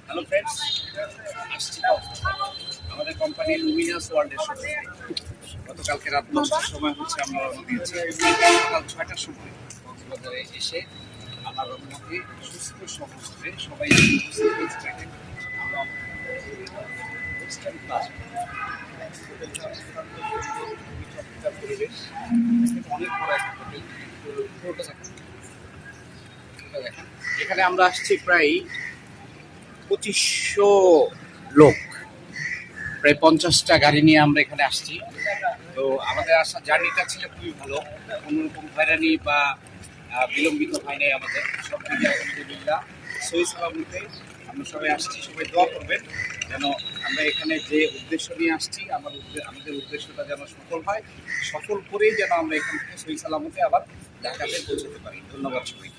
Hello friends, আসছি আমাদের company Luminous ওয়ার্ল্ডের সাথে। গতকালকে রাত 10টার সময় হচ্ছে আমরা রওনা দিয়েছি। সকাল 6টার সময় কক্সবাজারে এসে আমার মধ্যে সুস্থ সহজে সবাই উপস্থিত হয়েছে। দেখেন আমরা ওয়েস্টার্ন ক্লাস পরিবেশ, অনেক বড় একটা হোটেল। দেখেন এখানে আমরা আসছি প্রায় 2500 লোক, প্রায় 50টা গাড়ি নিয়ে আমরা এখানে আসছি। তো আমাদের আসার জার্নিটা ছিল খুবই ভালো, কোনোরকম হয়রানি বা বিলম্বিত হয় নাই আমাদের। সব দিকে আলহামদুলিল্লাহ সহি সালামতে আমরা সবাই আসছি। সবাই দোয়া করবেন যেন আমরা এখানে যে উদ্দেশ্য নিয়ে আসছি আমাদের উদ্দেশ্যটা যেন সফল হয়, সফল করেই যেন আমরা এখান থেকে সহি সালামতে আবার ঢাকাতে পৌঁছতে পারি। ধন্যবাদ সবাই।